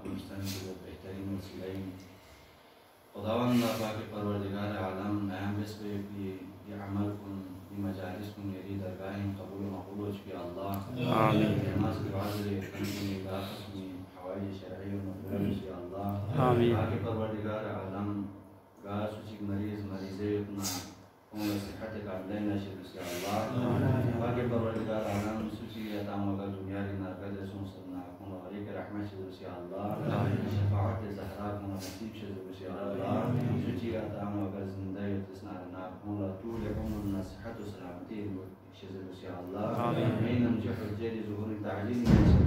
खुलस्तन की वो बेहतरीन वसीलाई खुदावंद पाक परवरदिगार आलम अहम पे ये अमल कुन ये मजालिस कुन मेरी दरगाह कबूल मकबूल हो चुकी अल्लाह आमीन नमाज के बाद निगाह में हवाई शरई और मकबूल हो चुकी अल्लाह आमीन पाक परवरदिगार आलम गा सुची मरीज मरीज़े अपना उम्र सेहत का अल्लाह नशीब से अल्लाह पाक परवरदिगार आलम सुची अता मगा दुनिया की नरकत सुनना और एक रहमत से अल्लाह शफाअत ज़हरा को नसीब से अल्लाह सुची अता मगा जिंदगी तस्ना मोला तूल उम्र नसीहत सलामती से अल्लाह आमीन नमजह जदी ज़ुहूर तालीम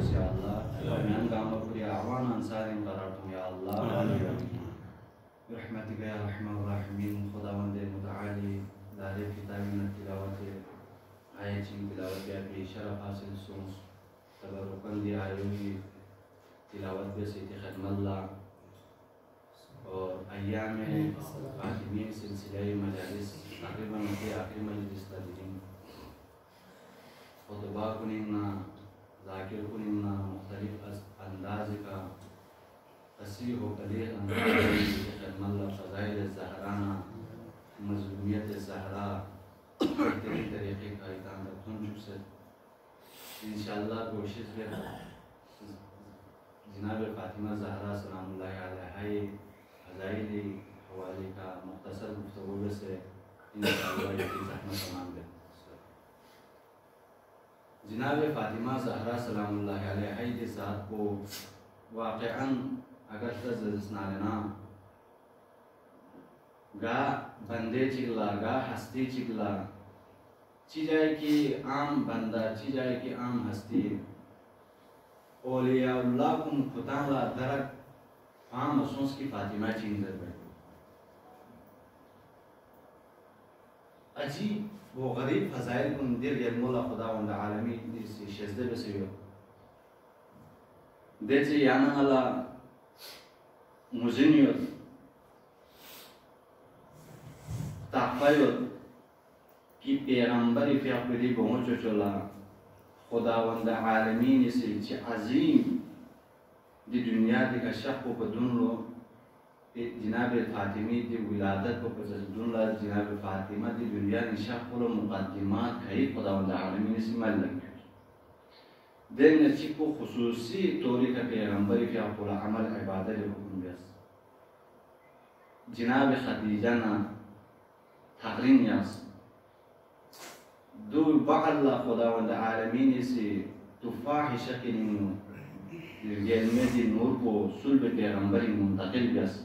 से अल्लाह आमीन गाम पूरी आवान अंसार करार तुम या अल्लाह रहमतिक या रहमान रहीम खुदावंद मुतआली दारे किताब में तिलावत आयत की तिलावत या भी शरफ हासिल सुन तबरुकन दिया आयोगी तिलावत पे से खदमल्ला और अय्याम फातिमी सिलसिला मजालिस तकरीबन के आखिरी मजलिस तदीन खुतबा कुनिना जाकिर कुनिना मुख्तलिफ अंदाज का तस्वीर हो कलील अंदाज खदमल्ला फ़ज़ाइल ज़हराना मज़लूमियत ज़हरा बेहतरीन तरीक़े का इतान रखूँ से इंशाअल्लाह कोशिश करें जनाब फ़ातिमा ज़हरा सलामुल्लाह अलैहा फ़ज़ाइल हवाले का मुख्तसर गुफ्तगू से इंशाअल्लाह ये ज़हमत तमाम है जनाब फ़ातिमा ज़हरा सलामुल्लाह अलैहा के साथ को वाक़अन अगर तज़नाना गा बंदे चिगला गा हस्ती चिगला ची जाए कि आम बंदा ची जाए कि आम हस्ती औलियाउल्लाह कुम खुताला दरक आम असोस की फातिमा चिंदर बैठो अजीब वो गरीब फजाइल कुम दिल यलमोला खुदावंद आलमी से शजदे बसियो देचे याना अला मुजिनियत ताक़ायुत कि पैगंबर फ़ियाक़ली पहुँच चला खुदावंद आलमीन से अजीम दी दुनिया दी का शक को बदुन लो जनाब फ़ातिमी दी विलादत को बदुन ला जनाब फ़ातिमा दी दुनिया दी शक को मुक़द्दिमात कई खुदावंद आलमीन से मल लगे दिन नची को खुसूसी तौरी का पैगंबर फ़ियाक़ुल अमल इबादत हुक्म बस जनाब खदीजा ना तकरीम यास दो बाल्ला खुदावंद आलमीन से तुफ़ाह शक्ल में दी नूर को सुल्ब पैगंबरी मुंतकिल बस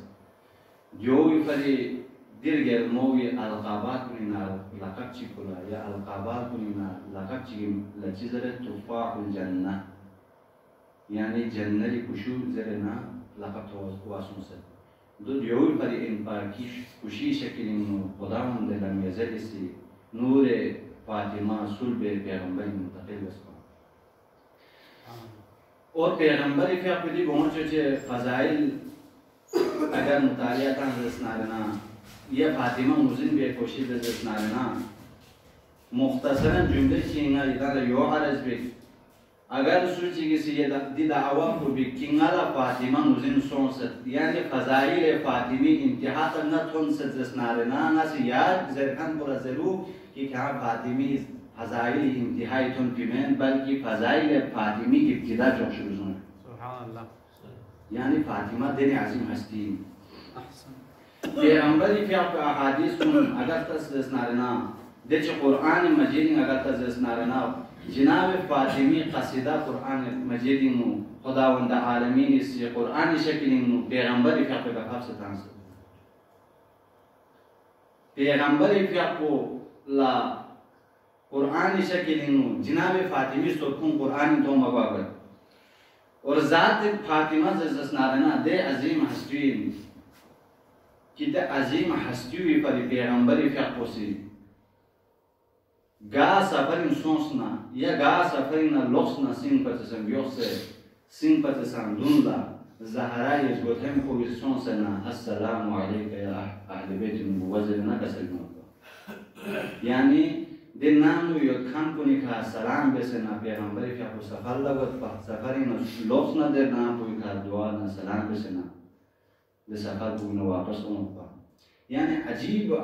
जो फरी दिल गेर मोवी अलकाबात कुनिना लक़ब चिकुला या अलकाबात कुनिना लक़ब चिम लचिज़रे तुफ़ाहुल जन्ना यानी जन्नती खुशू ज़रे ना लक़ब तो वासुन से दो जो फरी इन पर की खुशी शक्ल में खुदावंद लम्यज़द से नूर फातिमा सुल्ब पैगंबरी मुंतकिल बस और पैगंबर फ़ियाक़ली पहुँचे फ़ज़ाइल अगर मुतालिया का रसनारना यह फातिमा मुज़िन बे कोशिश रसनारना मुख्तसरन जुमले चींगा इधर यो अर्ज़ बे अगर सूची किसी ये दावा को भी किंगाला फातिमा मुज़िन सोंसत यानी फ़ज़ाइल फातिमी इंतहा तक न थोन से रसनारना न से याद ज़रखान पूरा ज़रूर कि क्या फातिमी फ़ज़ाइल इंतहाई थोन पिमेन बल्कि फ़ज़ाइल फातिमी की इब्तिदा जो शुरू हुई सुभान अल्लाह यानी फातिमा दिन आज़िम हस्ती पैगंबरी फ़ियाक़ अहादीस कुन अगर तस्नारना देच कुरान मजीद अगर तस्नारना जनाब फातिमी क़सीदा कुरान मजीद मु खुदावंद आलमीन से कुरान शक्ल मु पैगंबरी फ़ियाक़ का खास तांस पैगंबरी फ़ियाक़ ला कुरान शक्ल मु जनाब फातिमी सोकुन कुरान तो मगवागर और ज़ात फातिमा ज़स्नारना दे अजीम हस्तीन कि दे अजीम हस्ती पर पैगंबरी फ़ियाक़ से गा सफर सोचना या गा सफर न लोक्सना सिंह पर संयोग से सिंह पर संदुला ज़हरा ये जोधम को सोचना अस्सलामु अलैका या अहले बैत मुवज़्ज़िना का सलाम यानी दिन नाम योद खान को निखा सलाम बेसे ना पैगंबरी क्या को सफर लगत पा सफरी न लोस न दे नाम को निखा दुआ न सलाम बेसे ना दे सफर को न वापस हो पा यानी अजीब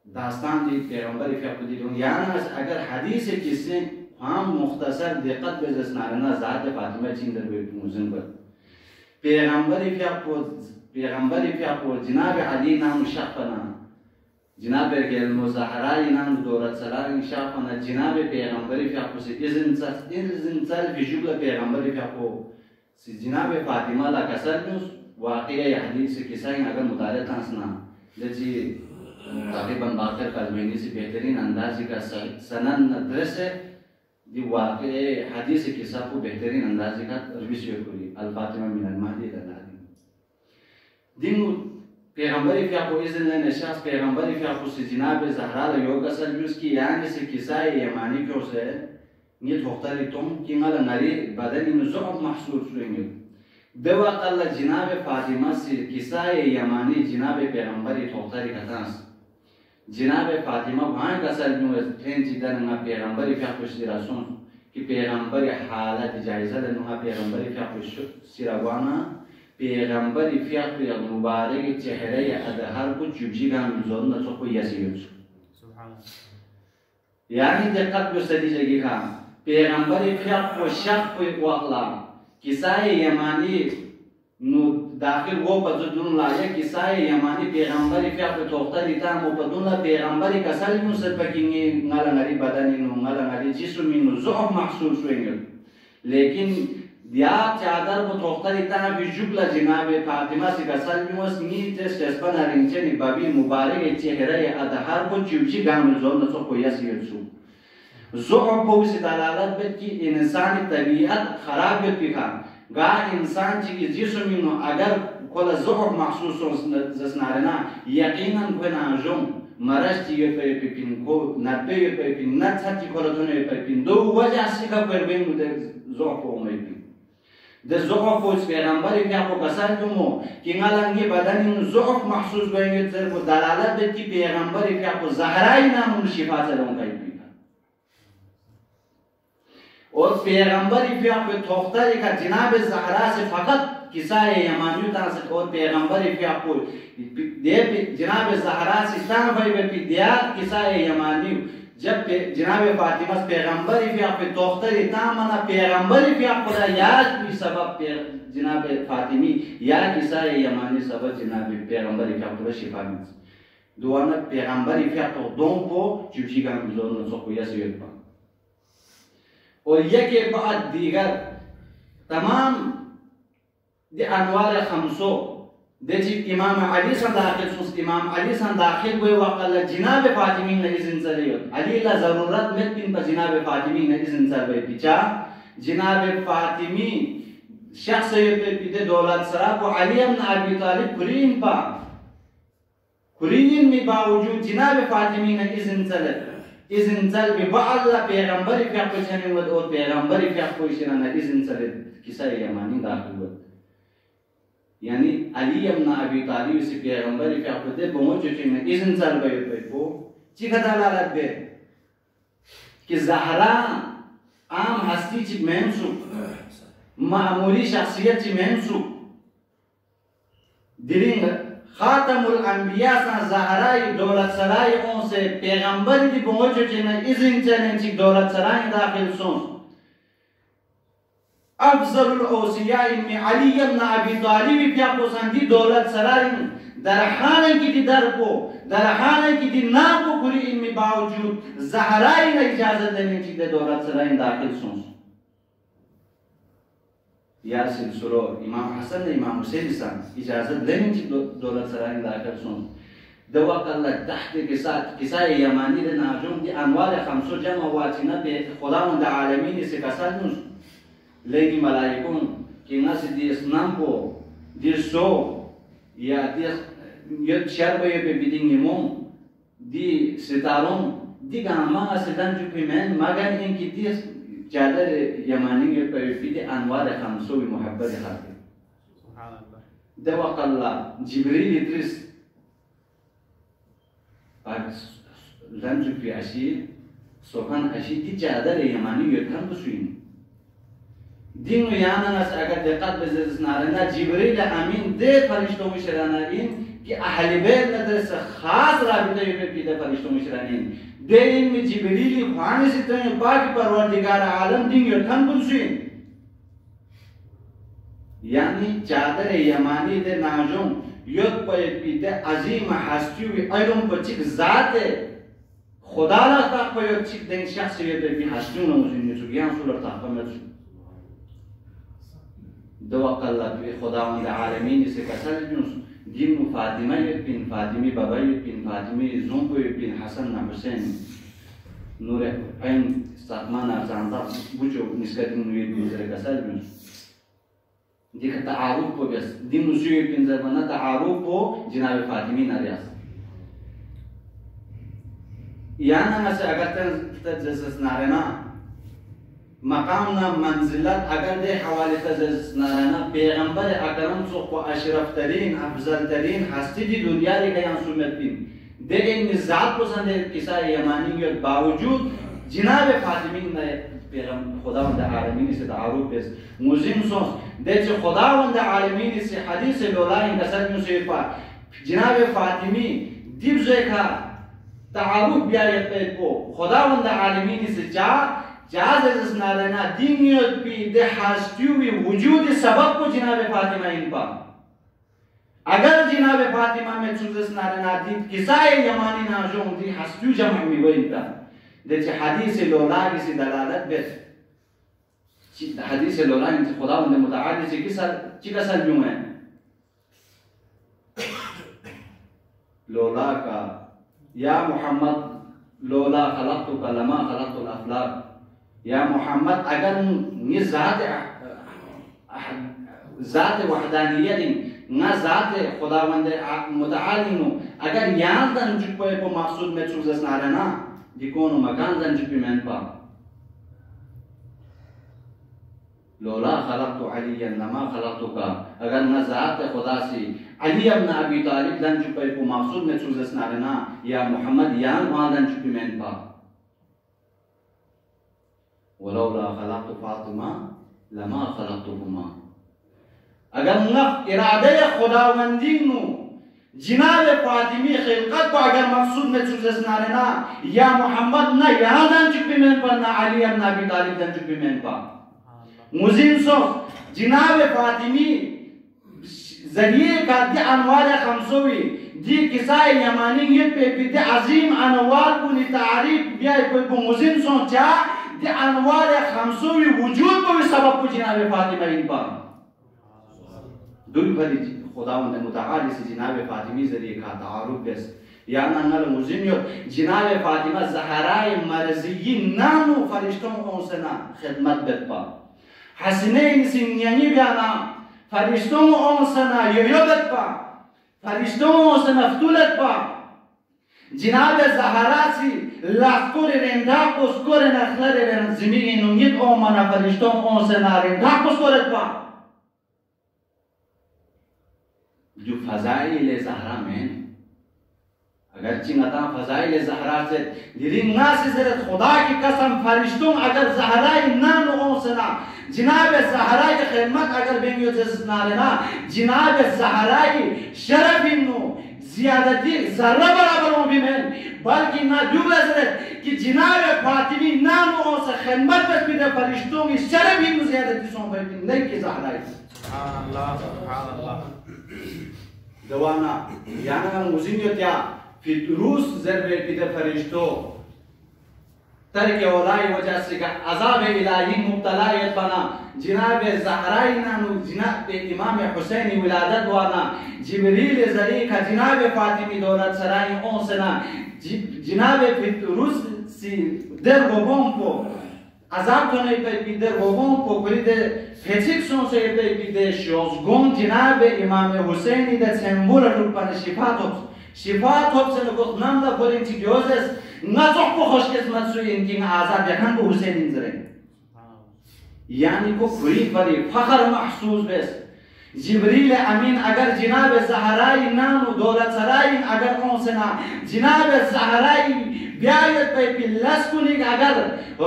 दास्तान दी पैगंबरी क्या को दी यानी अगर हदीस किससे हम मुख्तसर दिक्कत बेजस नारना ज़ात फातिमा चिंदर बे मुजन पर पैगंबरी क्या को जनाब अली नाम शख्फना जनाब ज़हरा नाम दौलत सलाम शख्फना जनाब पैगंबरी क्या को से इज़न चल विजुल पैगंबरी क्या को से जनाब फातिमा ला कसर वाक़या हदीस से किस्सा अगर मुताले तासना जैसे तकरीबन बाकर कलमेनी से बेहतरीन अंदाज़ का सनन दरस है दी वाक़या हदीस से किस्सा को बेहतरीन अंदाज़ का रिविज़ करी अल-फातिमा मिनल महदी दलाली दिन पैगंबरी क्या को इज़न ने नशास पैगंबरी क्या को से जनाब ज़हरा योग असल यूज़ की यानी से किस्सा यमानी क्यों से ये थोकताली तुम कि माला नारी बदनी में ज़ुअफ़ महसूस हुएंगे बेवक़्त अल्लाह जनाब फातिमा से किस्सा यमानी जनाब पैगंबरी थोकताली खतांस जनाब फातिमा वहाँ का असल में ट्रेन जिधर ना पैगंबरी क्या कुछ दिरासों कि पैगंबरी हालत जायज़ा लनुहा पैगंबरी क्या कुछ सिरावाना पैगंबरी क्या कुछ मुबारक चेहरे या अदहर कुछ जुबजी का मिज़ोन न तो कोई ऐसी यानी दिक्कत जो सदी जगह का पैगंबरी क्या कुछ शक कोई वाक़ला किसाए यमानी नु दाखिल वो बजुदुन लाये किसाए यमानी पैगंबरी क्या को तोख्ता दिता मुपदुन ला पैगंबरी का सल मुसर पकिंगे ngala ngari badani नु ngala ngari जिस्म नु ज़ुअफ़ महसूस हुएंगे लेकिन दिया चादर को तोख्ता दिता विजुबला जनाब फातिमा से का सल मुस नी टेस्ट स्पन अरिंचे नी बाबी मुबारक चेहरे अदहर को जुबजी गाम जोन तो कोई ऐसी यूसु ज़ुअफ़ को इस दलालत पे कि इंसानी तबीयत खराब है पिखा गा इंसान की जिस्म नु अगर कोला ज़ुअफ़ महसूस हो जसनारना यकीनन कोई ना जों मरज की पे पिन को नबे पे पिन नच्छा की कोला तो ने पे पिन दो वजह से का पर बे मुझे ज़ुअफ़ हो में पिन द ज़ुअफ़ को पैगंबर क्या को कसर तुमो कि ngalaंगे बदन नु ज़ुअफ़ महसूस होएंगे तेरे को दलालत है कि पैगंबर क्या को ज़हरा नाम शिफा से लोग का और पैगंबर क्या पे थोख्ता का जनाब ज़हरा से फ़कत किस्सा यमानी ता से और पैगंबर क्या को दे जनाब ज़हरा से ता भाई पे दिया किस्सा यमानी जब जनाब फातिमा पैगंबर क्या पे तोख्ता ता मना पैगंबर क्या को याद भी सबब जनाब फातिमी या किस्सा यमानी सबब जनाब पैगंबर क्या को शिफा में दुआना पैगंबर क्या तो दों को चुची का जोन सो को यस और ये के बाद दीगर तमाम दे अनवार खमसो देजी इमाम अली सन दाखिल सुस इमाम अली सन दाखिल हुए वक़ल जनाब फातिमी ने इज़न चलियो अली ला ज़रूरत में पिन पर जनाब फातिमी ने इज़न चलवे पिचा जनाब फातिमी शख्स पे पिते दौलत सरा को अली इब्न अबी तालिब कुरीन में बावजूद जनाब फातिमी ने इज़न चले इज़न चल भी बाल्ला पैगंबर क्या कुछ नहीं हुआ और पैगंबर क्या कुछ ना इज़न चले किसा यमानी दाखिल हुआ यानी अली इब्न अबी तालिब से पैगंबर क्या कुछ दे बहुत चीज़ में इज़न चल गए पे को चिकदा लालत बे कि ज़हरा आम हस्ती ची मेंसुब मामूली शख्सियत ची मेंसुब दिलिंग खातमुल अंबिया सा ज़हरा दौलत सराय on से पैगंबर की पहुंचे चेना इज़न चलें ची दौलत सराय दाखिल सों अफ़ज़लुल औसिया में अली इब्न अबी तालिब क्या पसंदी दौलत सराय दरखाने की दी दर को दरखाने की दी ना को पूरी इनमें बावजूद ज़हरा ने इजाज़त देने ची दौलत सराय दाखिल सों या सिलसिलो इमाम हसन ने इमाम हुसैन सान इजाज़त लेने की दौलत सराय दाखिल सुन दवा कल्ला तहत के साथ किसा यमानी ने नाजुम दी अनवार खमसो जमा वाचिना बे खुदावंद आलमीन से कसर नुस लेगी मलाइकों कि नस दी इस्लाम को दिसो या दी यद शर्बे पे बिदिंग इमो दी सितारों दी गामा सितान चुपी में मगर इनकी दी चादर यमानी के पैफिद अनवार खमसो भी मोहब्बत खाते दवा कल्ला जिब्रील इद्रिस लंजु की अशीर سوكان أشيتي جادر يماني يركن بسوين دين ويانا ناس أقد دقات بزرس نارنا جبريل أمين ده فرشتو مشرانين कि अहले बैत नजर से खास राबिता ये पीदा फरिश्तों मुशरानीन देन में जिब्रील खाने से तो पाक परवरदिगार आलम दिन यथन बुलसिन यानी चादर यमानी दे नाजों यद पे पीदा अजीम हस्ती व अयम पचिक जात खुदा ला ता पे चिक दिन शख्स ये पे हस्ती न मुजिन सुगियां सुलर ता में दवा कल्ला पे खुदावंद आलमीन से कसल दिन फातिमा बिन फातिमी बाबा बिन फातिमी ज़ुंबु बिन हसन ना हुसैन नूर ऐन सातमान आज़ांदा बुचो निस्कत नूर बिन ज़रे कसर बिन दिख तारुफ को बस दिन मुझे बिन ज़रमना तारुफ को जिनाब फातिमी नारियास याना मसे अगर तजस्स नारना मकाम ना मंजिलत अगर दे हवाले तजस्स नारना पैगंबर अकरम सो को अशरफ तरीन अफजल तरीन हस्ती दी दुनिया रे गया सुन्नत दिन दे इन जात पसंद किसा यमानी के बावजूद जिनाब फातिमी ने पैगंबर खुदावंद आलमीन से तारुफ बस मुजिम सो दे खुदावंद आलमीन से हदीस लोला इन कसर मुसीफा जिनाब फातिमी दिवजे का तारुफ बिया ये को खुदावंद आलमीन से जाज नारायणा दीनियत भी दे हास्ट्यूवी वजूद सबब को जिनाब फातिमा इन पा अगर जिनाब फातिमा में चुजस नारायणा दी किसाए यमानी नाजों दी हास्ट्यू जमा में वही था दे हदीस लोला की दलालत बस हदीस लोला इन खुदावंद मुताअली से किसा यूं है लोला का या मोहम्मद लोला खलक़तुका लमा खलक़तुल अफ़लाक या मोहम्मद अगर ये ज़ात वहदानियत ना ज़ात खुदावंद मुताअली नो अगर यान तन जुपे को मकसूद में चुजस नारायणा दिकोनो मकान तन जुपे में पा लोला खलक़तु अलियन लमा खलक़तुका अगर ना ज़ात खुदा से अली इब्न अबी तालिब तन जुपे को मकसूद में चुजस नारायणा या मोहम्मद यान वहां तन जुपे में पा वलौला खलक़तु फातिमा लमा खलक़तुहुमा अगर न इरादे खुदावंदी नु जिनाब फातिमी खिलकत को अगर मकसूद में चुजस नारेना या मोहम्मद ना यहाँ दन चुपी में पर ना अली इब्न अबी तालिब दन चुपी में पर मुजिम सो जिनाब फातिमी जरिए का दी अनवार खमसोवी दी किसाए यमानी पे बिद अजीम अनवार को तारीफ बिया को मुजिम सो चा दी अनवार खमसोवी वजूद को सबब को जिनाब फातिमा इन पर दुल भली खुदावंद मुताअली से जिनाब फातिमी जरिए का तारुफ बस या नंगल मुजिम जिनाब फातिमा ज़हराए मरज़ियी नामो फरिश्तों से ना खिदमत बदपा हसनैन सिंयानी बयाना फरिश्तों से ना यो बदपा फरिश्तों से मफ्तूलत पा जिनाब ज़हरा सी लाखों रेंदा को स्कोर नखलर रें ज़मीन उम्मीद ओ मना फरिश्तों से ना रेंदा को स्कोरत पा जो फज़ाइल ज़हरा में अगर चिंगता फज़ाइल ज़हरा से लिरिंगा से ज़रत खुदा की कसम फरिश्तों अगर ज़हरा नाम से ना जिनाब ज़हरा की खिदमत अगर बेंगियो जस्ना लेना जिनाब ज़हरा की शरफ इन्नो ज़ियादती ज़र्रा बराबर हो भी में बल्कि ना दूसरा ज़रत कि जिनाब फातिमी नाम से खिदमत बस भी फरिश्तों की शरफ इन्नो ज़ियादती सों पर नहीं की ज़हरा अल्लाह दवाना याना मुजिमियत या फितरूस ज़रबे पिदर फरिश्तों तरके औलाई वजह से का अज़ाब इलाही मुब्तलायत बना जिनाब ज़हराई नानु जिनाब इमाम हुसैन विलादत वाना जिब्रील ज़री का जिनाब फातिमी दौलत सराई ओ सना जिनाब फितरूस सी दर गोबों को अज़ाब तो नहीं पे पिदर गोबों को कुलिदे फेसिक्सों से पे पिदे शोज गों जिनाब इमाम हुसैन इधर सेंबुल रुपन शिफात होप से नको नाम दा बोलिंग चिडियोसेस नाज़ों को खुशकिस्मत सुई इनकी आज़ाद यकन को हुसैन इंजरे यानी को खुरी फरी फखर महसूस बस जिब्रील अमीन अगर जिनाब ज़हराई नाम दौलत सराई अगर ओसना जिनाब ज़हराई ब्यायत पे पिल्लस कुनी अगर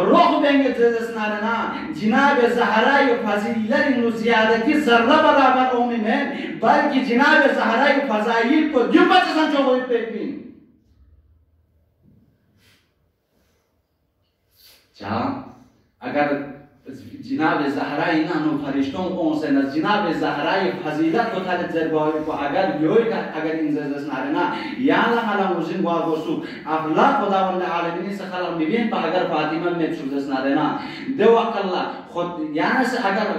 रोक देंगे जजसनारना जिनाब ज़हराई फजीलत नु ज़ियादती ज़र्रा बराबर ओमी में बल्कि जिनाब ज़हराई फजाइल को दुपट संचो होई पे पिन चा अगर जिनाब ज़हराई ना नो फरिश्तों को से न जिनाब ज़हराई फजीलत को था जरबाई को अगर योई का अगर इन जजस नारना या ला हला मुजिन वा गोसु अफला खुदावंद आलमीन से खलक मिबेन पर अगर फातिमा में जजस नारना दो अकल्ला खुद यानी से अगर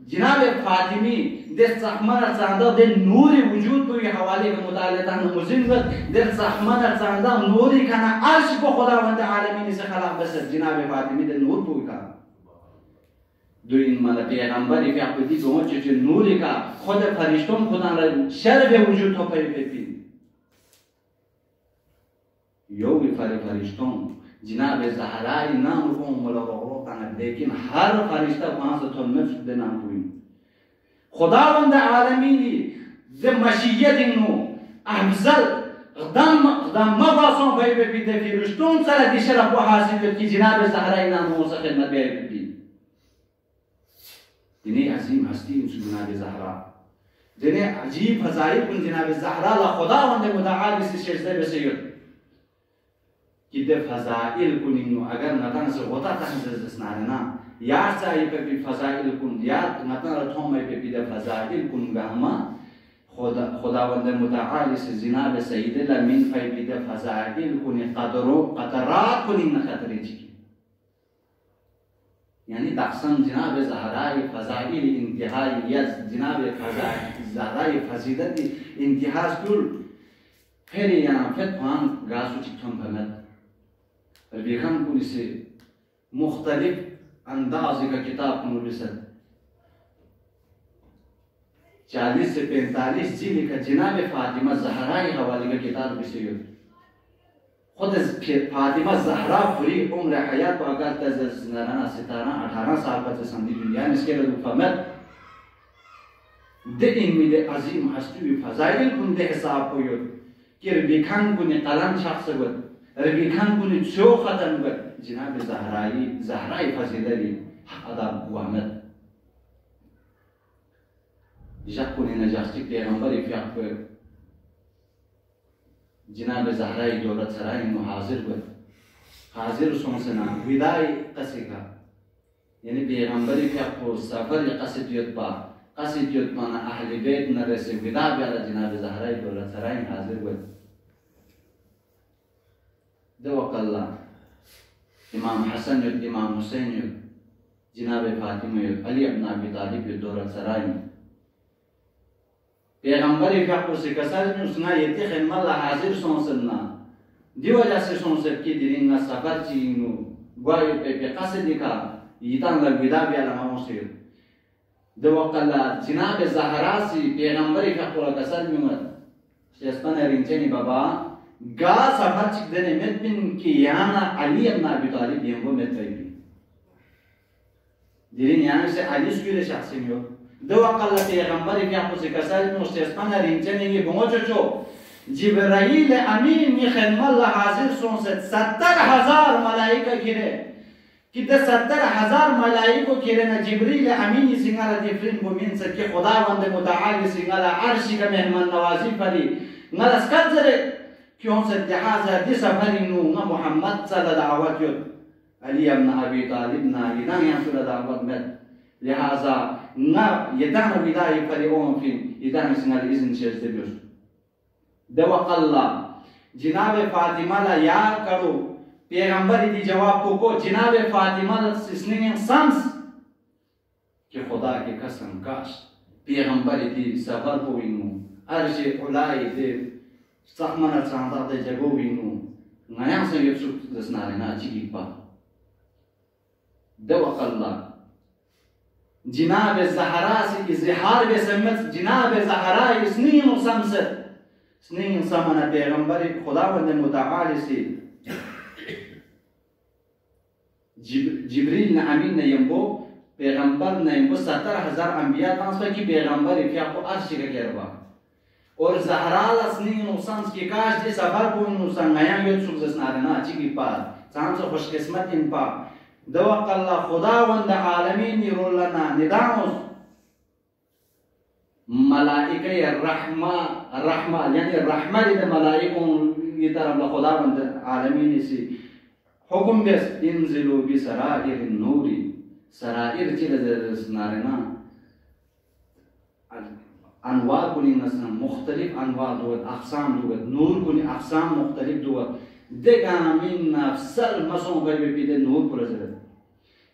जिनाब फातिमी दे सहमन चांदा दे नूरी वजूद को ये हवाले के मुतालिका मुजिन दे सहमन चांदा नूरी खाना अर्श को खुदावंद आलमीन से खलक बस जिनाब फातिमी दे नूर को का दुइन माला पैगंबर ये आप दी जो जो नूर का खुद फरिश्तों खुदा रा शर्फ वजूद हो पे पे यो भी फरिश्तों जिनाब ज़हराई नाम को मलरो का लेकिन हर फरिश्ता वहां से तो नफ्स दे नाम हुई खुदावंद आलमीन ज मशीयत नो अफजल दम मबासों पे पे दे फरिश्तों सारा दिशरा को हासिल की जिनाब ज़हराई नाम हो सके नबी पे जिन्हें अजीम हस्ती जिनाब ज़हरा जिन्हें अजीब फजाइल कुन जिनाब ज़हरा ला खुदावंद मुतआल से शेज़े बसयत कि दे फजाइल कुन नो अगर नतन से होता तहज़ ना यार चाहिए पे फजाइल कुन यार नतन थोम पे दे फजाइल कुन गहमा खुदावंद मुतआल से जिनाब सय्यद मिन पे दे फजाइल कुन कदरो कतरात कुन न खतरे जी यानी दक्षम जिनाब ज़हराई फजाइल इंतहाई या जिनाब ज़हराई फजीलत इंतहाज कुल फिर यहाँ फिर पान गासु चिट्ठम भगत बेखम कुल से मुख्तलिफ अंदाज़ का किताब कुल बिसर 40 से 45 जिल्द का जिनाब फातिमा ज़हराई हवाले का किताब बिसर खुद फातिमा ज़हरा पूरी उम्र हयात अगर तजनाना 17-18 साल का संधि दुनिया इसके लिए फहमत दे इनमें दे अजीम हस्ती फजाइल कुन दे हिसाब को यो कि रबिखान कुन कलाम शख्स गत रबिखान कुन जो खतन गत जिनाब ज़हराई फजीलती अदा वहमत जब कुन नजास्ती पैगंबर इफ़्याक जिनाब ज़हराई दौलत सराई मुहाजिर व हाजिर सोंसना विदाई कसिका यानी पैगंबर के आपको सफर कसिदियत माना अहले बैत न रसे विदा वाला जिनाब ज़हराई दौलत सराई हाजिर व दो अकल्ला इमाम हसन इमाम हुसैन जिनाब फातिमा अली इब्न अबी तालिब दौलत सराई पैगंबर के आपको से कसर में उसना येते खिदमत ला हाजिर सोंसना दियो जैसे सोंसर की दिलिंगा सफर चीनु ग्वायो पे कसिद का इतान ला विदा वाला मामूसे दो अकल्ला जिनाब ज़हरा सी पैगंबर के आपको कसर में मत शेस्पन रिंचेनी बाबा गा सफर चिक देने में बिन की याना अली इब्न अबी तालिब ये वो में तय दिलिंग यानी से अली सुले शख्सी में दो अकल पैगंबर के आपको से कसर में शेस्पन रिंचेनी ये बोचो जिब्राइल अमीन ने खिदमत ला हाजिर सों से 70,000 मलाइका गिरे कि 70,000 मलाइको गिरे ना जिब्राइल अमीन सिंगाला दिफरिन को मिन से कि खुदावंद मुतआल सिंगाला अर्श का मेहमान नवाजी फरी नरस कजरे क्यों से जहाज दि सफरी नु मोहम्मद सल्लल्लाहु अलैहि अली इब्न अबी तालिब ना इना या दावत में लिहाजा ना यदान विदाई फरी ओम फिन यदान सिंगाल इज़न शेज़ देबस दवकल्ला जिनाब फातिमा ला या करो पैगंबर दी जवाब को जिनाब फातिमा ला सिस्ने संस कि खुदा की कसम काश पैगंबर दी सफर को इनु अर्श उलाई दे सहमन चांदा दे जगो इनु नया से ये सुख दसना ना चिकी पा दवकल्ला जिनाब ज़हरा से इज़हार बेसमत जिनाब ज़हरा इसनी मुसमसत स्नेह समना पैगंबर खुदावंद मुतआल से जिब्रील ने अमीन ने यंबो पैगंबर नहीं वो 70,000 अंबिया ट्रांसफर की पैगंबर है आपको अर्श का कहरबा और ज़हरा असनी नुकसान की काश दे सफर को नुकसान नया यो सुख ना अच्छी की पार साम से खुशकिस्मत इन पा दवा कल्ला खुदावंद आलमीन रोलना निदामस मलाइका रहमा यानी रहमा दे मलाइकों ये तरफ खुदावंद आलमीन से हुक्म बस इंजिलु बिसराइर नूरी सराइर चिल्लास नारेना अनवार कुनी नसना मुख्तलिफ अनवार दुवत अक़साम दुवत नूर कुनी अक़साम मुख्तलिफ दुवत देगामीन नफ्सल मसों गए पीते नूर पुरज़र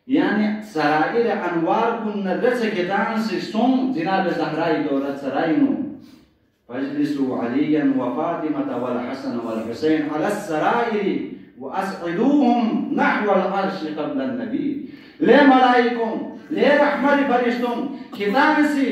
यानी सराइर अनवार कुन नदरस केतान से सोम जिनाब ज़हराई दौलत सराइनो फजलिसु अलीयन व फातिमा वल हसन वल हुसैन अला सराइर व असइदूहुम नहव अल अर्श क़ब्ल नबी ले मलाइकों ले रहमत फरिश्तों केतान से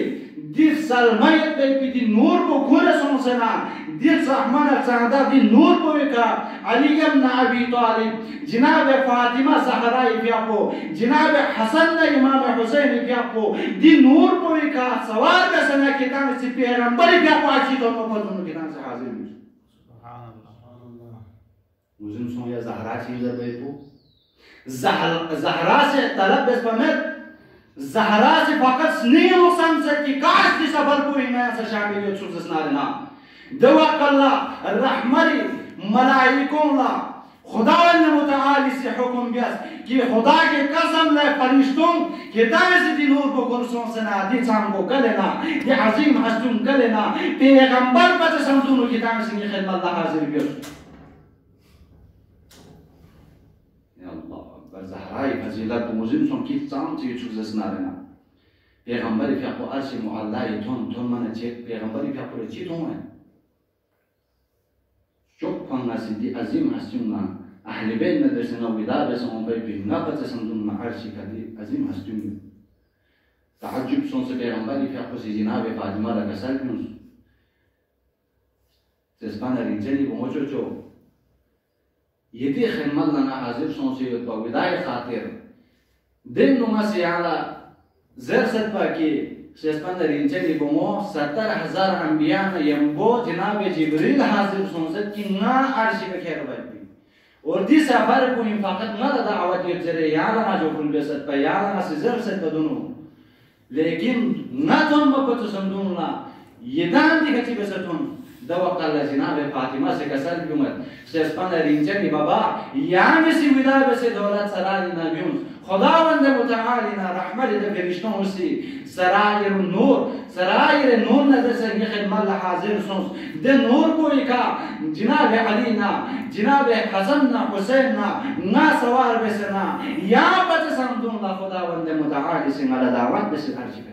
दिल सलमयत पे नूर को खुले सोसना दिल रहमान सादा दी नूर को का अली इब्न अबी तालिब जनाब फातिमा ज़हरा इब्याको जनाब हसन इमाम हुसैन इब्याको दी नूर को का सवार का सना किताब से पैगंबर इब्याको आजी तो पर दोनों किताब से हाजिर हुए सुभान अल्लाह मुझे सो या ज़हरा चीज है तो ज़हरा से तलब बस पमत ज़हरा से फकत स्नेह नुकसान से कि काश की सफर को इन्हें से शामिल हो सुख ना दवा कल्ला रहमरी मलाइकों ला खुदा ने मुताली से हुक्म दिया कि खुदा के कसम ले फरिश्तों के दाए से दिलों को कुर्सियों से ना दी शाम को कलेना ये अजीम हस्तुम कलेना पैगंबर पर समझूनो की दाए से खिदमत अल्लाह हाजिर बियो या अल्लाह ज़हराई फजीलत मुजिम सों की चाम से चुज़ नारेना पैगंबर के आपको अर्श मुअल्ला थोन माने चे पैगंबर के आपको ची थोन है चुप फंगा सिद्धि अजीम हस्तियों अहले बैत में दर्शन विदा बस on पे भी ना पता समझूं ना अर्श का दी अजीम हस्तियों ताज्जुब सों से पैगंबर के आपको सी जनाब फातिमा ला कसर क्यों सेस्पाना रिजली मोचो ये भी खिदमत लना हाजिर सों से तो विदाई खातिर दिन नुमा से आला ज़र सत्पा की सेस्पन रिंचली बोमो 70,000 अंबिया में यम्बो जनाब जिब्रील हाजिर सों से कि ना अर्श पे खैर बैठी और दिस सफर को इन फकत ना दावत ये जरे याला ना जो कुल बेसत पे याला ना से ज़र सत्पा दोनों लेकिन ना तो हम पता समझूं ना ये दान दिखती बेसतों दवा कल्ला जनाब फातिमा से कसर क्योंमत सेस्पन रिंचली बाबा यानी सी विदा बसे दौलत सराय ना बियुन खुदावंद मुतआली ना रहमत दे फरिश्तों से सरायर नूर नजर से ये खिदमत ला हाजिर सोस दे नूर को का जनाब अली ना जनाब हसन ना हुसैन ना सवार बेसना या पता समझूं ला खुदावंद मुतआली से मला दावत बस अर्ज कर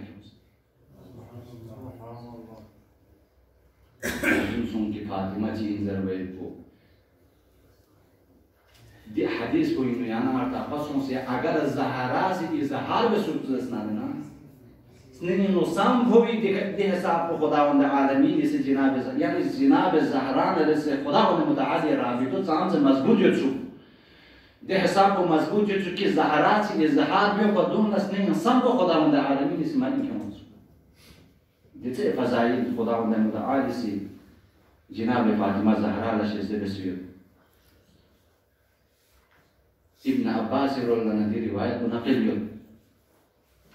सों की फातिमा जी जरबे को दे हदीस को इन याना अर्था पसों से अगर ज़हरा से इजहार में सुरत ना स्नेह नो सम भोवी दे हिसाब को खुदावंद आलमीन से जनाब यानी जनाब ज़हरा ने से खुदावंद मुतआली राबितो साम से मजबूत जो छु दे हिसाब को मजबूत जो कि ज़हरा से इजहार में को दोन स्नेह सम को खुदावंद आलमीन से मानी क्यों जैसे फजाइल खुदावंद मुतआली से जनाब फातिमा ज़हरा लशे से बसियो इब्न अब्बास रज़ियल्लाहु अन्हु रिवायत नक़ल यो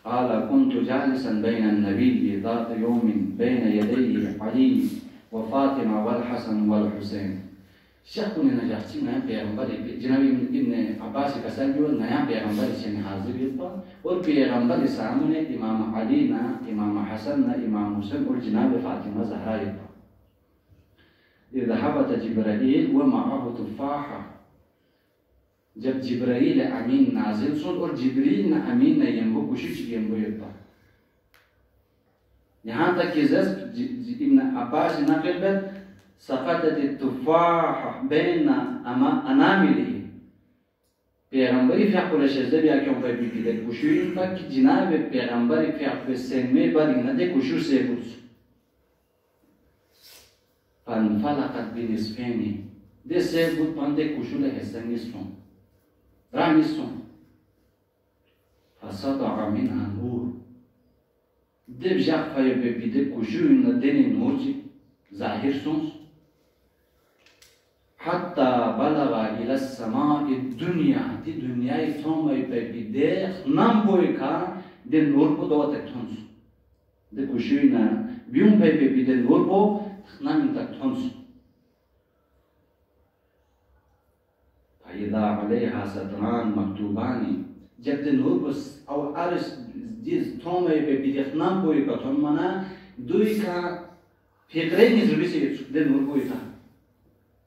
قال كنت جالسا بين النبي ذات يوم بين يديه علي وفاطمة والحسن والحسين شكون نجاحتي نعم पैगंबर जनाब इब्न अब्बास का सल्लल्लाहु नया पैगंबर से हाजिर हुआ और पैगंबर सामने इमाम अली ना इमाम हसन ना इमाम हुसैन और जनाब फातिमा ज़हरा था ذهبت जिब्राइल ومعه तुफाहा जब जिब्राइल अमीन नाजिल सुन और जिब्रील ना अमीन ने यम्बो कुशिश यम्बो येता यहाँ तक कि इब्न अब्बास नक़ल बद सक़तत तुफाह बैन अनामिली पैगंबरी फ़िक़्र शज़्ज़ब या क्यों पे बिदे कुशिश तक कि जनाब पैगंबरी फ़िक़्र से में बड़ी न दे कुशिश से बुझ फनफलक़त बिनिस्फ़ैनि दे से बुझ पंदे कुशुल है संगिस्फ़ों रामिस्फ़ों فسطع منها نور دب جاق فاي بيد كوجونا دني نورجي ظاهر سونس حتى بلغ إلى السماء الدنيا دي دنيا ثم بيد نامبويكا دي نور بدو تكتونس دي كوجونا بيوم بيد نور بو نام تكتونس فإذا عليها ستران مكتوبان جب نور بس أو أرش جيز توم بيد نامبويكا توم منا دويكا فكرين يزربيسي دي نور بويكا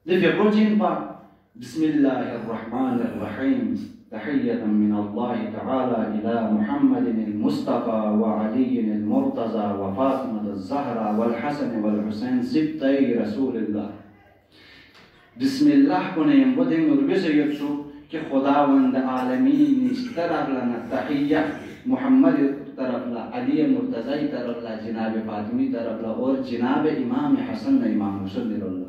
لفقوتين با بسم الله الرحمن الرحيم تحية من الله تعالى إلى محمد المصطفى وعلي المرتضى وفاطمة الزهراء والحسن والحسين سبتي رسول الله بسم الله كنا ينبدن نربسه يبسو كي خداوند عالمين اشترف لنا التحية محمد طرف لا علي مرتضى طرف لا جناب فاطمي طرف لا اور جناب امام حسن امام حسن الله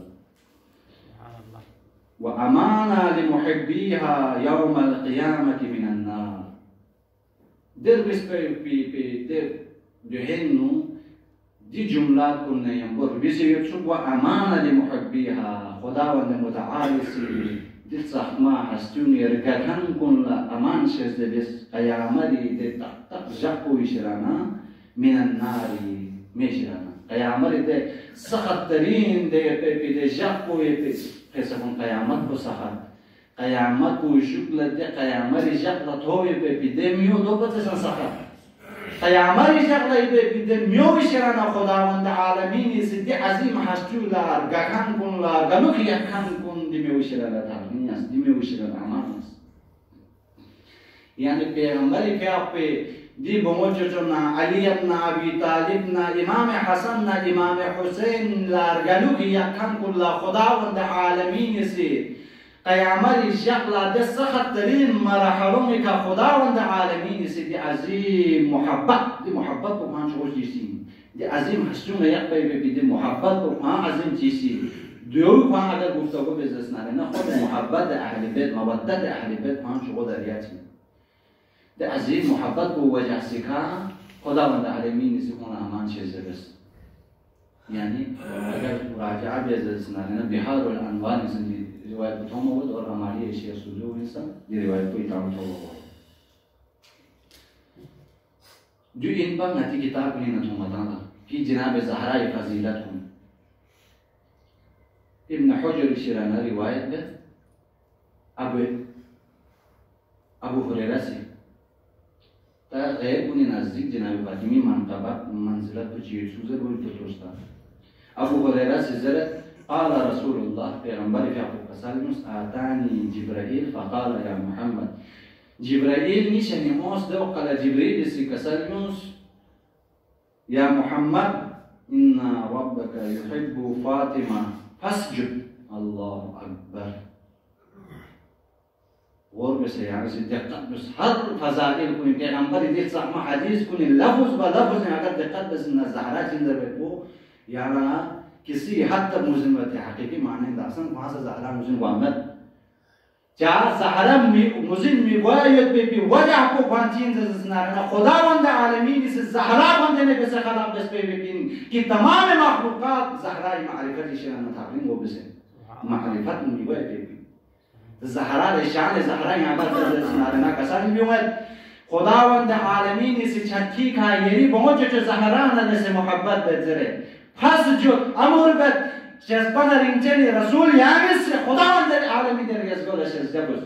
وأمانة لمحبيها يوم القيامة من النار در بس في در دهنو دي جملات كنا ينبر بس يبسط وأمانة لمحبيها خداوند متعالي دي صحما حستون يركتن كن أمان شز بس قيامة دي تق جاكو يشرانا من النار ميشرانا قيامة دي سخطرين دي جاكو يبس قسم قیامت کو سخت قیامت کو شکل دے قیامت شکل توی به بدمیو دو بتسن سخت قیامت شکل به بدمیو شرنا خداوند عالمین سدی عظیم حشولار گکن کن لا گلو کی کن کن دیمیو شرنا تامنیاس دیمیو شرنا امانس یعنی پیغمبری که اپی دی بموجودنا علی ابن ابی طالب نا امام حسن نا امام حسین لارگلو کی یکم کل خداوند عالمین سی قیامت شکل ده سخت ترین مرحلومی که خداوند عالمین سی دی عظیم محبت دی محبت کو پانچ روز دیسی دی عظیم حسون یک بی دی محبت کو پانچ عظیم چیزی دیوی پانچ اگر گفتگو بزرس نه خود محبت اهل بیت مودت اهل بیت پانچ روز دریاتی ده عظیم محبت کو وجه سکا خداوند عالمین سکون امان چیزه بس یعنی اگر راجعه بیزه سنانه بحار الانوار نسندی روایت بطوم بود اور رمالی شیخ سوزو نیستم دی روایت کو اتام تو بود جو این پر نتی کتاب کنی نتو مطانا کی جناب زهرای فضیلت کن ابن حجر شیرانه روایت بید ابو هریره سی تا غیر کنی نزدیک جناب فاطمی منزلت کو چیز سوزه روی تطرستا ابو هریره سیزره قال رسول الله پیغمبر فیقو قسالموس آتانی جبرائیل فقال یا محمد جبرائیل نیشنی موس دو قال جبرائیل سی قسالموس یا محمد إن ربك يحب فاطمة فاسجد الله أكبر غور بس يعني دقت بس هر فضائل كوني پیغمبر دي صح ما حديث كوني لفظ بلفظ اگر دقت بس ان زهرا جندر بو يعني किसी हद तक मुस्लिम रहते हकीकी माने दासन वहां से ज़हरा मुस्लिम वामद चार ज़हरा मुस्लिम मिवायत पे वजह को पांचीन से सुनाना खुदावंद आलमीन इस ज़हरा बंदे ने कैसे खला बस पे कि तमाम मखलूकात ज़हरा मारिफत इशान तालीम वो बस मारिफत मिवायत पे ज़हरा शान ज़हरा यहां पर सुनाना कसान मिवायत खुदावंद आलमीन इस छठी का यही बहुत जो ज़हरा ने से मोहब्बत बेजरे فاسجد امر بد شزبان رنجني رسول يامس خداوند العالمين در يزگول شزدبوز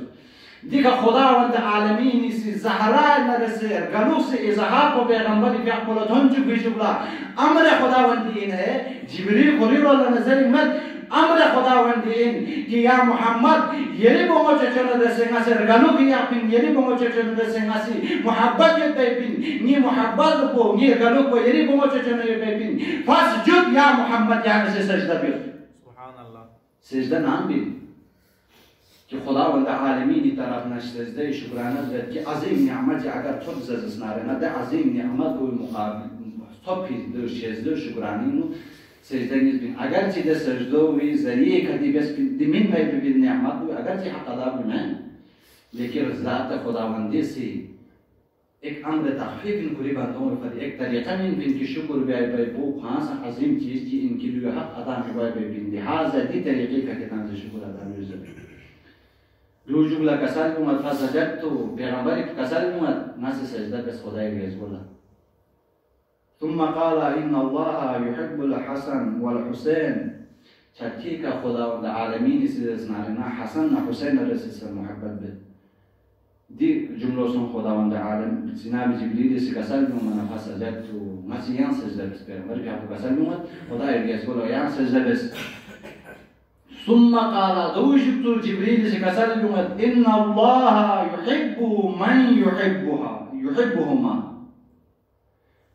دیگه خداوند عالمین سی زهرا نرسه گلوس اظهار کو پیغمبری که اقبلتون جو بیشبلا امر خداوند این ہے جبریل قریب الله نظر مد امر خداوند این که یا محمد یری بومو چچن رسه ناس گلو کی اپین یری بومو چچن رسه ناسی محبت بپین نی محبت کو نی گلو کو یری بومو چچن بپین فاسجد یا محمد یا سجده بیر سبحان الله سجده نام بیر که خداوند عالمینی طرف نشسته شکرانه داد که عظیم نعمتی اگر تو بزرگش نرینه ده عظیم نعمت کوی مقابل تو پیدا شده شکرانینو سجده نیست بین اگر چی ده سجده وی زریعه کدی بس دمین پای ببین نعمت کوی اگر چی حق ادا بمن لیکن ذات خداوندی سی एक अम्र तखफीफ इनको बंदों में पर एक तरीका में इनकी शुक्र बे वो खास अजीम चीज़ की इनके लिए हक अदा में बे बिंदिहाज दी तरीके का कितना से शुक्र अदा में ज़रूर रूजुला कसल उमत फसजत तो पैगंबर कसल उमत नस सजदा बस खुदा के बोला ثم قال إن الله يحب الحسن والحسين شركي का खुदा और आलमीन से सुनाना हसन और हुसैन रसूल से मोहब्बत बे दी जुमलों से खुदावंद आलम जनाब जिब्रील से कसम में मैं फसजत तो मसीहान सजदा बस पैगंबर के आपको कसम में खुदा ये बोला यार सजदा बस ثم قال دوجت जिब्रील से कसम में إن الله يحب من يحبهما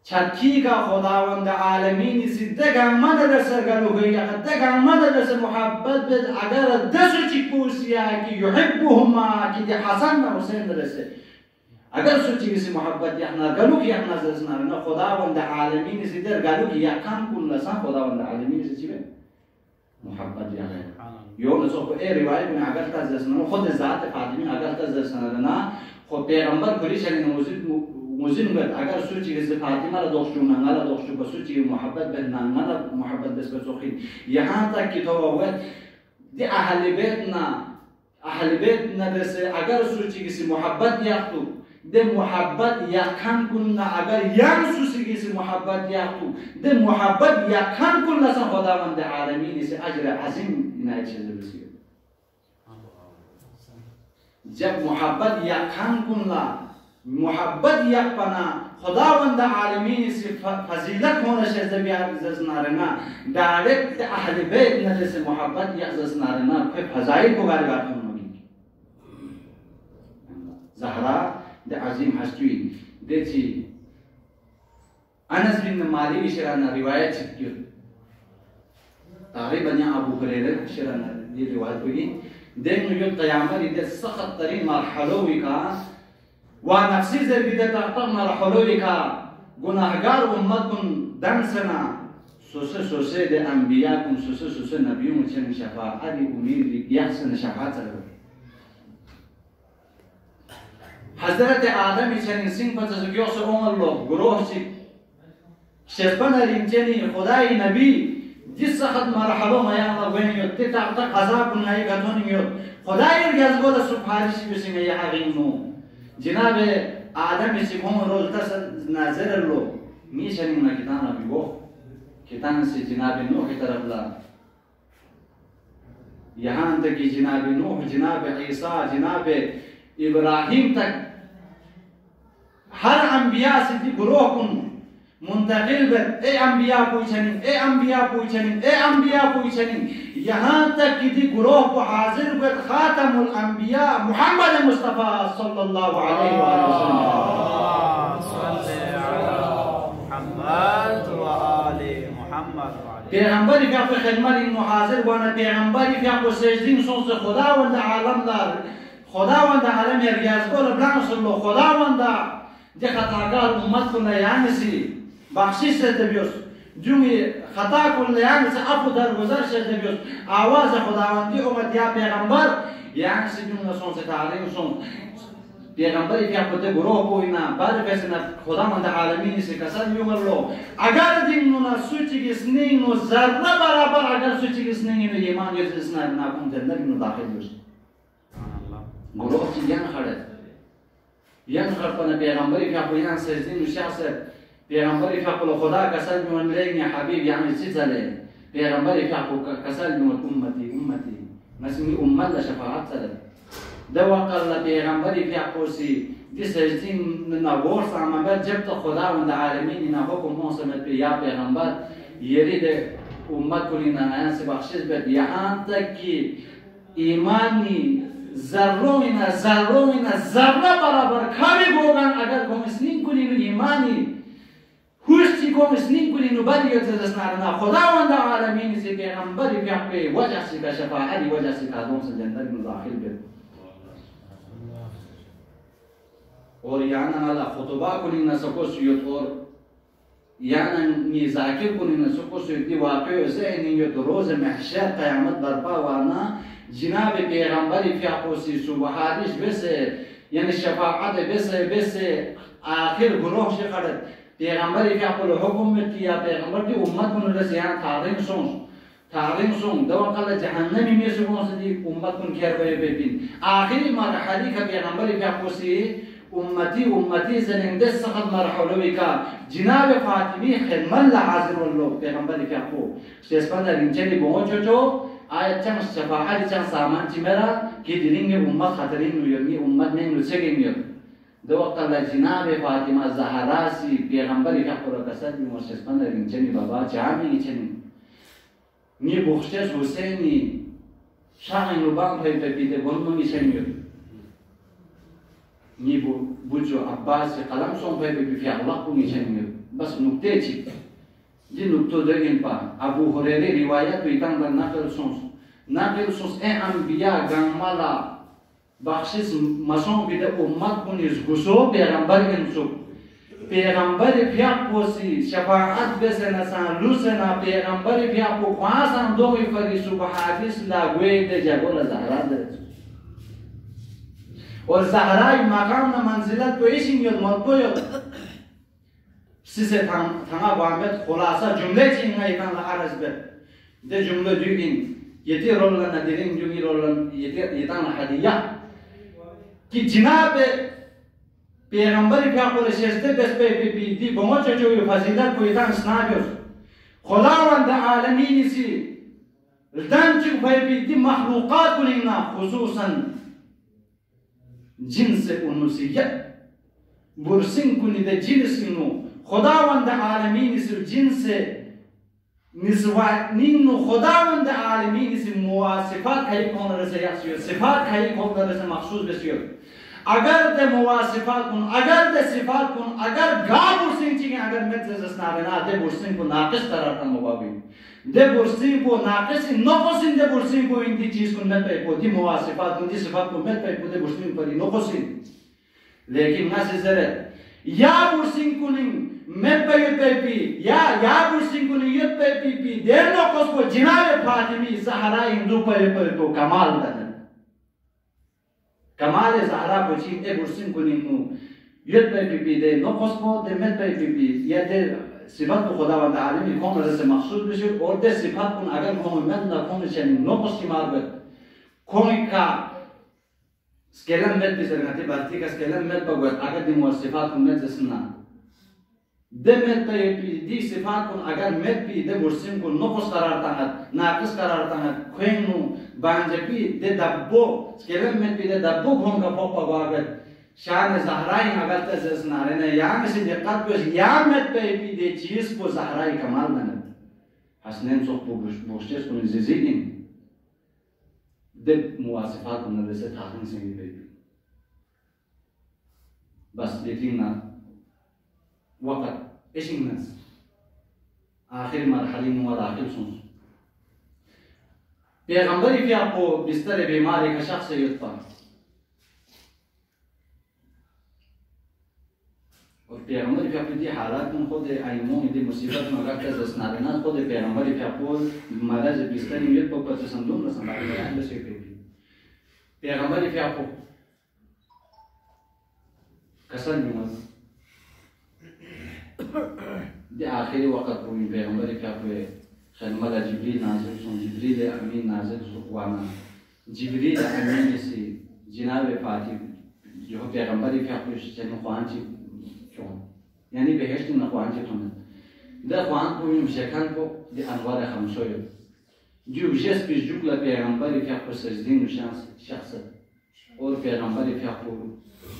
छठी का खुदावंद आलमीन से दगा मदद सरगलो गई दगा मदद से मोहब्बत अगर दस चिकूसिया कि युहिब्बुहुमा कि दे हसन और हुसैन रसे अगर सोची से मोहब्बत यहना गलो कि यहना जसना ना खुदावंद आलमीन से दर गलो कि या काम कुल लसा खुदावंद आलमीन से चिबे मोहब्बत या है यो न सो ए रिवायत में अगर ता जसना खुद जात फातिमी अगर ता जसना ना खो पैगंबर खुली शरीन मुजिन गत अगर सोची के फातिमा ला दोस्तों मंगला दोस्तों को सोची मोहब्बत बन मंगला मोहब्बत बस बसोखी यहाँ तक कि तो वो दे अहल बेत ना जैसे अगर सोची के मोहब्बत या तो दे मोहब्बत या खान कुन्ना अगर यार सोची के मोहब्बत या तो दे मोहब्बत या खान कुन्ना सा खुदावंद आलमीन से अजर अजीम इनायत से बसी जब मोहब्बत या खान कुन्ना मोहब्बत या पना खुदावंद आलमीन से फजीलत होने से जज़ना रहना डायरेक्ट अहल बैत न से मोहब्बत या जज़ना रहना फिर फजाइल को गाली बात होनी ज़हरा दे अजीम हस्ती देखी अनस बिन मालिक शराना रिवायत की तारीब या अबू हुरैरा शराना ये रिवायत हुई देख मुझे क़यामत इधर सख्त तरीन मरहलों का ونفسي زي بدأ تطمر حلولك गुनाहगार उम्मत कुन दम सना सोसे दे अंबिया कुन सोसे नबियों चन शफाअत उम्मीद यासन शफाअत चलो हज़रत आदम चन सिंह पर जो से उमर लो गुरोह से शेपन रिंचनी खुदाई नबी जिस वक्त मरहलों में यहाँ बने योते तक अज़ाब नहीं गठन यो खुदाई गज़बो द सुपारिश बिसिंग यहाँ गिनो जनाब आदम से कौन रोज दस नजर लो मीशनी ना किताना भी वो कितान से जनाब नूह की तरफ ला यहाँ तक कि जनाब नूह जनाब ईसा जनाब इब्राहिम तक हर अंबिया से दी गुरोह कुन मुंतकिल बद ए अंबिया पूछनी यहाँ तक कि दी गुरोह को हाजिर बद खातमुल अंबिया मुहम्मद मुस्तफा सल्लल्लाहु अलैहि वसल्लम पैगंबर क्या को खिदमत इन हाजिर बना पैगंबर क्या को सजदीन सोच खुदावंद आलम दार खुदावंद आलम रियाज को लबलान सल्लो खुदावंद जे खताकार उम्मत को नयान सी बख्शिश से दबियोस जुमी खता को नयान से अफु दरगुजर से दबियोस आवाज खुदावंदी उम्मत या पैगंबर यान से जुम सोच से तारीफ सोच पैगंबर क्या पते गुरोह को इना बाद वैसे ना खुदावंद आलमीन से कसम युमर लो अगर दिन नो ना सूची की स्नेह नो जर्रा बराबर अगर सूची की स्नेह नो ईमान ये जिसना ना कुम जन्नत में दाखिल हो गुरोह की यान खड़े यान खड़पना पैगंबर क्या को यान से दिन शख्स पैगंबर क्या को खुदा कसम में लेंगे हबीब यानी सिजले पैगंबर क्या को कसम में उम्मती नस्मी उम्मत ला शफाअत चले दवाकल पैगंबर क्या को सी जिस दिन ना वो सामने जब तो खुदावंद आलमीन ना हुक्म मौसम पे या पैगंबर ये दे उम्मत को ना नया से बख्शिश बे यहाँ तक कि ईमानी ज़र्रों ज़र्रा बराबर खाली होगा अगर कौमिस्निंग को नहीं ईमानी हुस्ती कौमिस्निंग को नहीं बरियत से जस्ना खुदावंद आलमीन से पैगंबर क्या पे वजह से का शफाअत वजह से कादों से जन्नत में दाखिल बे और याना नाला खुतबा को नहीं न सको सुयत और याना नी जाकिर को नहीं न सको सुयत दी वाक़े से नहीं ये तो रोज़ महशर क़यामत बर्पा वाना जनाब पैगंबर क्या को सी सुबहादिश वैसे यानी शफाअत वैसे آخر گروه شی کرد پیغمبری که اپل حکم کیا پیغمبر کی امت کن رسیان تعلیم سون دو قال جهنمی میشون سدی امت کن کر ببین آخری مرحله که پیغمبری که اپوسی امتی زننده سخت مرحله که جناب فاطمی خدمت حاضر ولو پیغمبری که اپو شسپان رینچنی بونچو آیت چند شفاعت چند سامان چی مرا که دیرینگ امت خطرین میونی امت نیم لچگی میون دو قال جناب فاطمه زهرا سی پیغمبری که اپو رکسات می شسپان رینچنی بابا جامی چنی نی بخشش حسینی شاهین رو بام پیده بون میشنیو نی بوجو عباس قلم سون پیده فی الله کو میشنیو بس نکته چی دی نکته داریم پا ابو هریره روایت بیتان در نقل سونس ای انبیا گامالا بخشش مسون بیده امت کنیز گسو پیغمبر انسو پیغمبر پیاک پوسی شفاعت بسنا سان لوسنا پیغمبر پیاک کو خاصن دوی فریسو به حدیث لاگوی ده جگول زهرا ده اور زهرای مقام نه منزلت تو ایشین یاد مالپو یاد سیسه تنها وامد خلاصه جمله چی نگیدن لعرض به ده جمله دوگین یتی رولن ندیرین دوگی رولن یتان حدیه که جناب پیغمبری که اپول شسته بس به بیدی با ما چجوری فضیلت کویدن سنابیوس خداوند عالمینی سی ردن چی به بیدی مخلوقات کنینا خصوصا جنس انوسیت برسین کنیده جنس اینو خداوند عالمینی سی جنس نسوانینو خداوند عالمینی سی مواصفات کهی کن رسه یکسیو صفات کهی کن رسه مخصوص بسیو اگر ده مواصفات کن اگر ده صفات کن اگر گا برسین چیگه اگر مدرز اسنابنا ده برسین کو ناقص ترارتن مبابین ده برسین کو ناقص نقصین ده برسین کو این دی چیز کن مد پی کو دی مواصفات کن دی صفات کن مد پی کو ده برسین پری نقصین لیکن ناسی زره یا برسین کنین مد پی یا برسین کنین یود پی ده نقص کو جناب فاطمی زهرا هندو پی تو کمال دادن کمال زهرا بچین ای برسین کنیم نو ید پی ده نقص کو ده مد پی یا ده صفات خداوند عالمی کن رس مخصوص بشه اور ده صفات کن اگر کن مد نکن چنین نقص مار بد کن کا سکلم مد بزرگتی بارتی کا سکلم مد بگوید اگر دی مواصفات کن مد زسنا ده مد پی دی صفات کن اگر مد پی ده برسین کن نقص قرار تاند ناقص قرار تاند کوینو بانجپی ده دبو سکلم مد پی ده دبو کن کا پاپا گوارد شان زهرای اگر تزس نارنه یا مثل دقت بوش یا مد پی ده چیز کو زهرای کمال نند حسنین سوخ بوشتش کنی زیزیدین ده مواصفات کن رسه تاخن سنگی بیدی بس دیتین نا وقت ايش الناس آخر مرحله مواد آخر سنس پیغمبری که اپو بستر بیماری کا شخص یطفا اور پیغمبری که اپو دی حالات من خود ایمون دی مصیبت من رکت از اسنادنا خود پیغمبری که اپو مرض بستر یطفا پس سندون رسن باید بیان بسی پیغمبری که اپو کسان میمد ده آخری وقت کوئی پیغمبری که اپو خدمت جبریل نازل سن جبریل امین نازل وانا جبریل امین سی جناب فاطمه جو پیغمبری که اپو چنین خوانچی چون یعنی بهشت نخوانچی تونه ده خوان کوئی مشکن کو ده انوار خمسوی جو جس پیش جوکلا پیغمبری که اپو سجدین شخص اور پیغمبری که اپو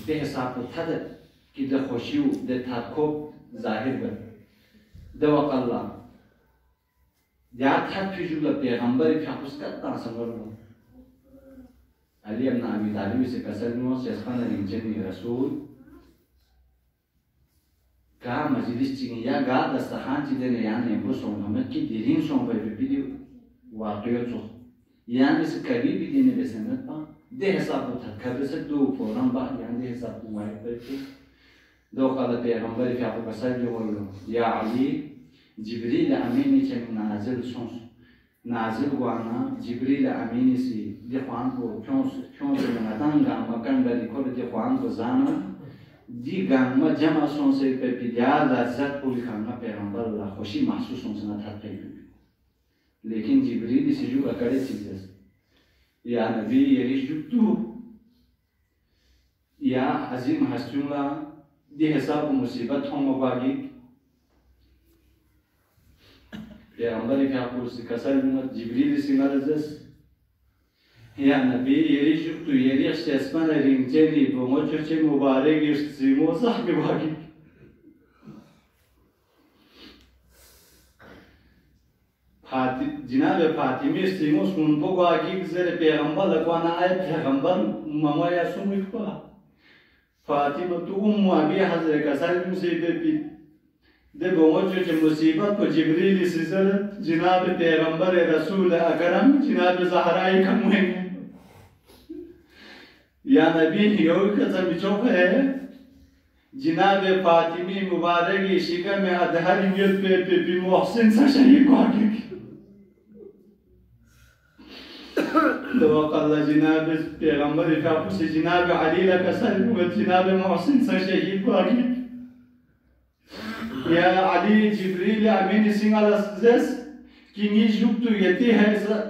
به حساب تد که ده خوشی و ده تدکوب ظاهر بر ده وقت الله یاد خط پیجولا پیغمبری که اپوس کتنا سنور مو علی ابن ابی طالب سے قصد مو سیسخان رنجنی رسول که مجلس چینی یا گاد دستخان چی دینه یعنی امرو سونمت کی دیرین سون بای بیدیو واقعیت سو یعنی سے کبھی بھی دینے بسنت پا ده حساب و تذکر سے دو فوران با یعنی ده حساب و واحد پر دو قال پیغمبری که اپو قصد جو یا علی جبریل امینی چه نازل سونس نازل وانا جبریل امینی سی دی خوان کو چون سے مدان گا مکان بری کور دی خوان کو زانا دی گام جمع سونسه به پیدیا لذت پولی خانه پیغمبر الله خوشی محسوس سونسه نتاد پیدا لیکن جبریل سجو اکڑے چیز است یا نبی یری جبتو یا عظیم هستون لا دی حساب مصیبت هم باقی پیغمبر که پرسی کسر بیمت جبریل سیمارزست یا نبی یری جبتو یری اسمان رینجنی بومو چرچه مبارک سیمو صحبی باقی جناب فاطمی سیموس من بگو آگی زیر پیغمبر لگوانا آی پیغمبر ممایا سومی کوا فاطمه تو ابی حضرت کسر مصیبت بی ده بومو چه مصیبت کو جبریل سیزر جناب پیغمبر رسول اکرم جناب زهرائی کموینی یا نبی یوی کسا بچوک ہے جناب فاطمی مبارکی شکم ادھر یت پی محسن سا شہی کو آگی توقع الله جناب پیغمبر فاپوس جناب علی لکسل و جناب محسن سا شهید باقی یا علی جبریل امین سنگل اسدس کنی جبتو یتی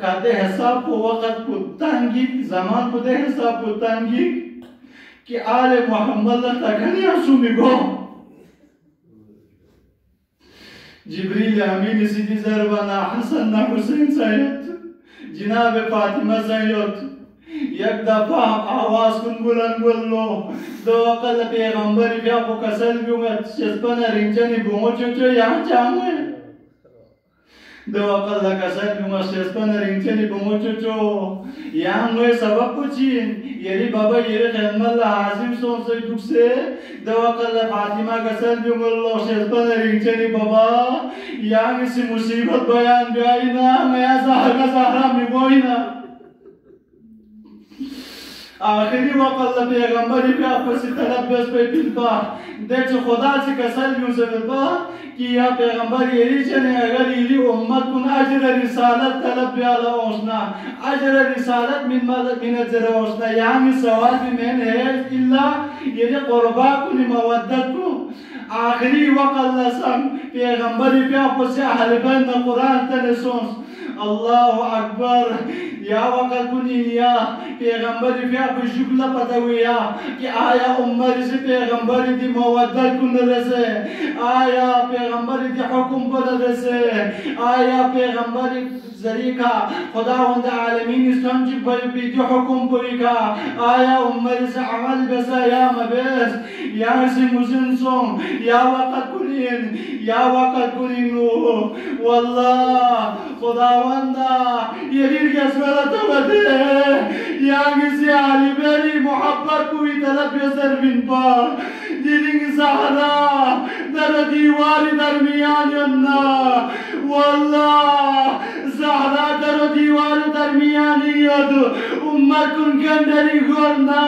کاتے حساب کو وقت کو تنگی زمان کو دے حساب کو تنگی کہ آل محمد تکنی اسومی گو جبریل امین سیدی زربانا حسن نا حسین سایت جناب فاطمہ سیوت یک دفعہ آواز کن بلند بلو دو اقل پیغمبر بیا کو کسل بیونگت شسپن رنجنی بومو چوچو یہاں چاہوئے دو اقل کسل بیونگت شسپن رنجنی بومو چوچو یہاں موئے سبب پوچھین یری بابا یری خدمت لحاظم سون سے دکھ سے دو اقل فاطمہ کسل بیونگت لو شسپن رنجنی بابا یہاں اسی مصیبت بیان بیائینا میں زہر زہرہ میں بوئینا آخری وقت پیغمبری پہ آپسی طلب بیس پہ پیلپا دیکھ خدا سے کسل بیوں سے پیلپا کہ یا پیغمبر یہی چنے اگر یہی امت کن اجر رسالت طلب بیالا اوسنا اجر رسالت من اجر اوسنا یعنی سوال بھی میں نے ہے اللہ یہی قربا کنی مودت کو آخری وقت لسم پیغمبری پہ آپسی اہل بند قرآن تنسونس اللہ اکبر یا وقت کنیا پیغمبر فی آپ شکل پتویا کہ آیا عمر سے پیغمبر دی مودت کن رسے آیا پیغمبر دی حکم پر رسے آیا پیغمبر ذریقہ خداوند عالمین اسلام چی بی دی حکم پوری کا آیا عمر سے عمل بسا یا مبیس یا سی مزنسون یا وقت کنین یا وقت کنینو واللہ خداوندہ یہ کسولت ہوتے یا کسی علی بیری محبت کوئی طلب یسر بن پا دیرنگ سہرا در دیواری درمیان ینا واللہ سہرا در دیواری درمیان ید امت کن کندری گورنا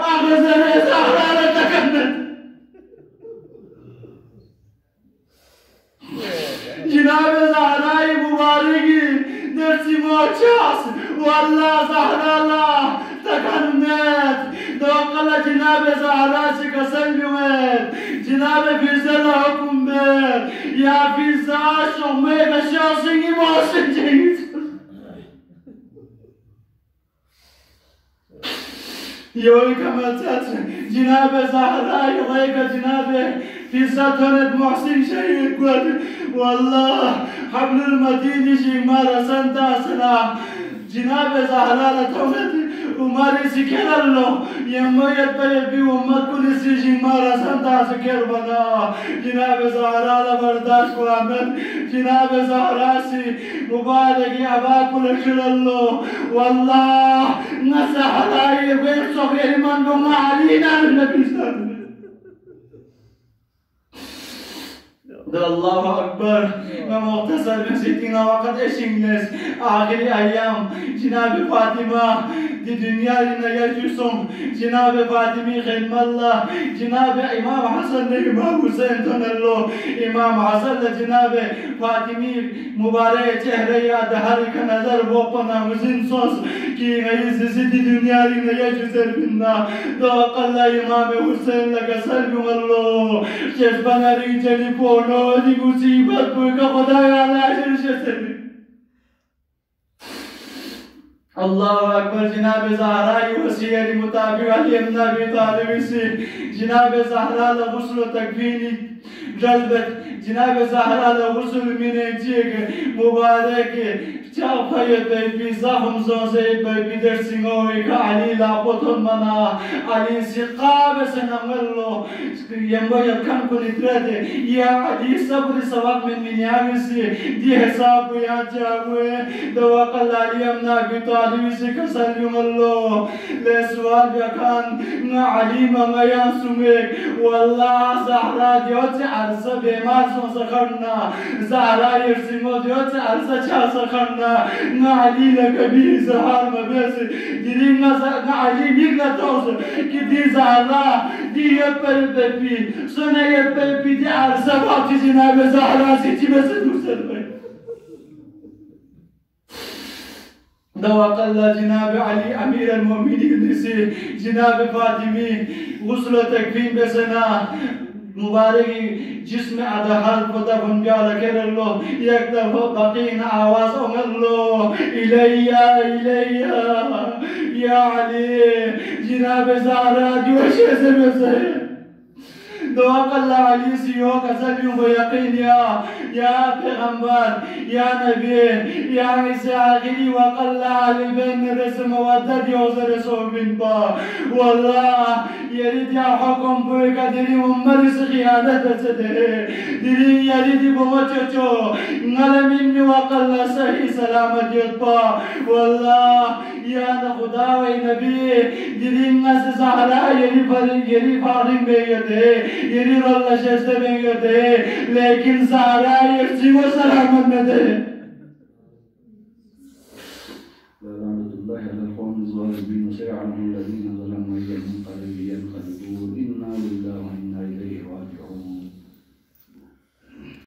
اغزر سہرا رتکندت جناب زہرائی مبارکی درسی موچاس واللہ زہرا اللہ تکنمت دوقل جناب زہرا سے قسم بیوید جناب فیصل حکم بید یا فیصل شمی بشاسنگی محسن جنگی یوی کمالتت جناب زهراء یوی جناب فیصد محسن شهید کد والله حبل المتین شیمار سنت اسنا جناب زهراء لتومت عمر سکر الله یمایت بی امت کل سی شیمار سنت اسکر بنا جناب زهراء لبرداشت کو آمد جناب زهراء سی مبارکی عبا کل شر الله والله نزهراء بیر صغیر من بمعلینا النبی صلی الله أكبر مختصر من 60 وقت إيش إنجلس آخر أيام جناب فاطمة دي دنيا لنا يجوسهم جناب فاطمة خدمة الله جناب إمام حسن إمام حسين تنلو إمام حسن جناب فاطمة مبارك چهره یا دهر کا نظر وہ پنا حسین سوس کی غیر سے دی دنیا لنا يجوسر بنا دو قلا إمام حسين لك سلم الله شيخ بناري جلي بونو دي مصيبت بك خدايا لا شرشتني الله أكبر جناب زهراء وسير مطابق علي بن أبي طالب से جناب زهراء لغسل تكفيني جلبت جناب زهراء لغسل من اجيك مبارك چاپایت بی زخم زوزه بی درسینگوی که علی لاپوتون منا علی سقاب سنملو یمباید کم کنید رده یا علی صبر سواق من منیاویسی دی حساب یا جاوه دواقل علی امنا بی طالبیسی کسلیم الله لسوال بیکان نا علی ممایان سومک والله زهرا دیوت عرصه بیمار سون سخرنا زهرا یرسیمو دیوت عرصه چا سخرنا نا علي لك بي زهار ما بس دي نا علي بيغنا توز كي دي زهرا دي يبل بيبي سنه يبل بي دي عرسه وقت جناب زهرا سيتي بس دوسر دوا قال جناب علي امير المؤمنين نسي جناب فاطمه غسل تكفين بسنا مبارك جسم أدهال بدفن بيالا كرلو يكتب بقين آواز أمرلو إليا يا علي جناب زهرا جوشي سبسي دعا الله علي سيو كسبيو بيقين يا پیغمبر يا نبي يا عيسى آخري وقال علي بين رسم ودد يوزر صوبين با والله يريد يا حكم بويكا ديري ومرس خيانة سده ديري يريد بموچوچو نلمين وقال صحيح سلامت يطبا والله يا خدا و نبي ديري ناس زهرا يري فارين بيده يري الله شست بيده لكن زهرا يرجي وسلامت نده لعنة الله على القوم الظالمين وسيعلم الذين ظلموا